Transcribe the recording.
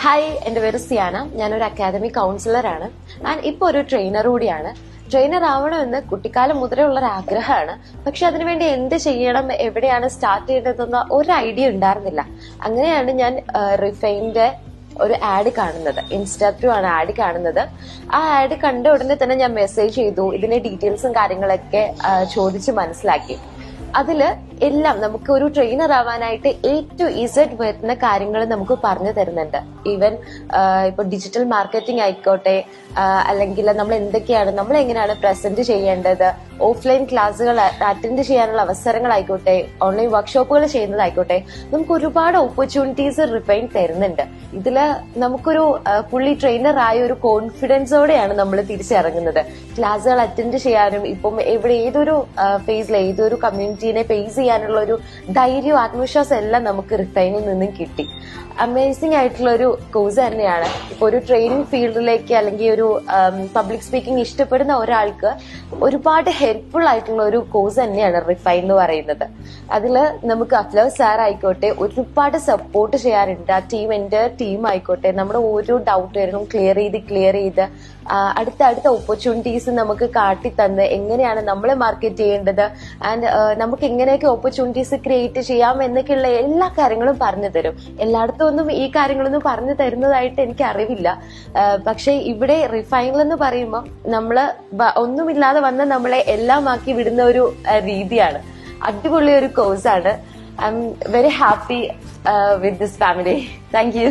Hi, എൻ്റെ പേര് സിയാന. ഞാനൊരു അക്കാദമി കൗൺസിലറാണ്. ഞാൻ ഇപ്പോൾ ഒരു ട്രെയിനർ കൂടിയാണ്. ട്രെയിനർ ആവണമെന്ന് കുട്ടിക്കാലം മുതലേ ഉള്ളൊരു ആഗ്രഹമാണ്. പക്ഷെ അതിനുവേണ്ടി എന്ത് ചെയ്യണം, എവിടെയാണ് സ്റ്റാർട്ട് ചെയ്യേണ്ടതെന്ന ഒരു ഐഡിയ ഉണ്ടായിരുന്നില്ല. അങ്ങനെയാണ് ഞാൻ റിഫൈൻ്റെ ഒരു ആഡ് കാണുന്നത്. ഇൻസ്റ്റാ ത്രൂ ആണ് ആഡ് കാണുന്നത്. ആ ആഡ് കണ്ട ഉടനെ തന്നെ ഞാൻ മെസ്സേജ് ചെയ്തു. ഇതിന്റെ ഡീറ്റെയിൽസും കാര്യങ്ങളൊക്കെ ചോദിച്ച് മനസ്സിലാക്കി. അതില് എല്ലാം നമുക്ക് ഒരു ട്രെയിനർ ആവാനായിട്ട് A to Z വരുന്ന കാര്യങ്ങൾ നമുക്ക് പറഞ്ഞു തരുന്നുണ്ട്. ഈവൻ ഇപ്പൊ ഡിജിറ്റൽ മാർക്കറ്റിംഗ് ആയിക്കോട്ടെ, അല്ലെങ്കിൽ നമ്മൾ എന്തൊക്കെയാണ്, നമ്മൾ എങ്ങനെയാണ് പ്രസന്റ് ചെയ്യേണ്ടത്, ഓഫ്ലൈൻ ക്ലാസ്സുകൾ അറ്റൻഡ് ചെയ്യാനുള്ള അവസരങ്ങളായിക്കോട്ടെ, ഓൺലൈൻ വർക്ക്ഷോപ്പുകൾ ചെയ്യുന്നതായിക്കോട്ടെ, നമുക്ക് ഒരുപാട് ഓപ്പർച്യൂണിറ്റീസ് റിഫൈൻ തരുന്നുണ്ട്. ഇതില് നമുക്കൊരു ഫുള്ളി ട്രെയിനർ ആയ ഒരു കോൺഫിഡൻസോടെയാണ് നമ്മൾ തിരിച്ചിറങ്ങുന്നത്. ക്ലാസ്സുകൾ അറ്റൻഡ് ചെയ്യാനും ഇപ്പം ഏതൊരു ഫേസിലെ ഏതൊരു കമ്മ്യൂണിറ്റീനെ ഫേസ് ചെയ്യാനുള്ള ഒരു ധൈര്യവും ആത്മവിശ്വാസം എല്ലാം നമുക്ക് റിഫൈനിൽ നിന്നും കിട്ടി. അമേസിംഗ് ആയിട്ടുള്ള ഒരു കോഴ്സ് തന്നെയാണ്. ഇപ്പൊ ഒരു ട്രെയിനിങ് ഫീൽഡിലേക്ക് അല്ലെങ്കിൽ ഒരു പബ്ലിക് സ്പീക്കിംഗ് ഇഷ്ടപ്പെടുന്ന ഒരാൾക്ക് ഒരുപാട് ഹെൽപ്ഫുൾ ആയിട്ടുള്ള ഒരു കോഴ്സ് തന്നെയാണ് റിഫൈൻ എന്ന് പറയുന്നത്. അതില് നമുക്ക് അഫ്ലവ് സാർ ആയിക്കോട്ടെ ഒരുപാട് സപ്പോർട്ട് ചെയ്യാറുണ്ട്. ആ എന്റെ ടീം ആയിക്കോട്ടെ നമ്മുടെ ഓരോ ഡൗട്ടുകളും ക്ലിയർ ചെയ്ത് അടുത്ത ഓപ്പർച്യൂണിറ്റീസ് നമുക്ക് കാട്ടിത്തന്ന് എങ്ങനെയാണ് നമ്മൾ മാർക്കറ്റ് ചെയ്യേണ്ടത് ആൻഡ് നമുക്ക് എങ്ങനെയൊക്കെ ഓപ്പർച്യൂണിറ്റീസ് ക്രിയേറ്റ് ചെയ്യാം എന്നൊക്കെയുള്ള എല്ലാ കാര്യങ്ങളും പറഞ്ഞു തരും. എല്ലായിടത്തും ഒന്നും ഈ കാര്യങ്ങളൊന്നും പറഞ്ഞു തരുന്നതായിട്ട് എനിക്ക് അറിവില്ല. പക്ഷെ ഇവിടെ റിഫൈനൽ എന്ന് പറയുമ്പോൾ നമ്മള് ഒന്നുമില്ലാതെ വന്ന് നമ്മളെ എല്ലാം ആക്കി വിടുന്ന ഒരു രീതിയാണ്. അടിപൊളി ഒരു കോഴ്സാണ്. I am very happy with this family. Thank you.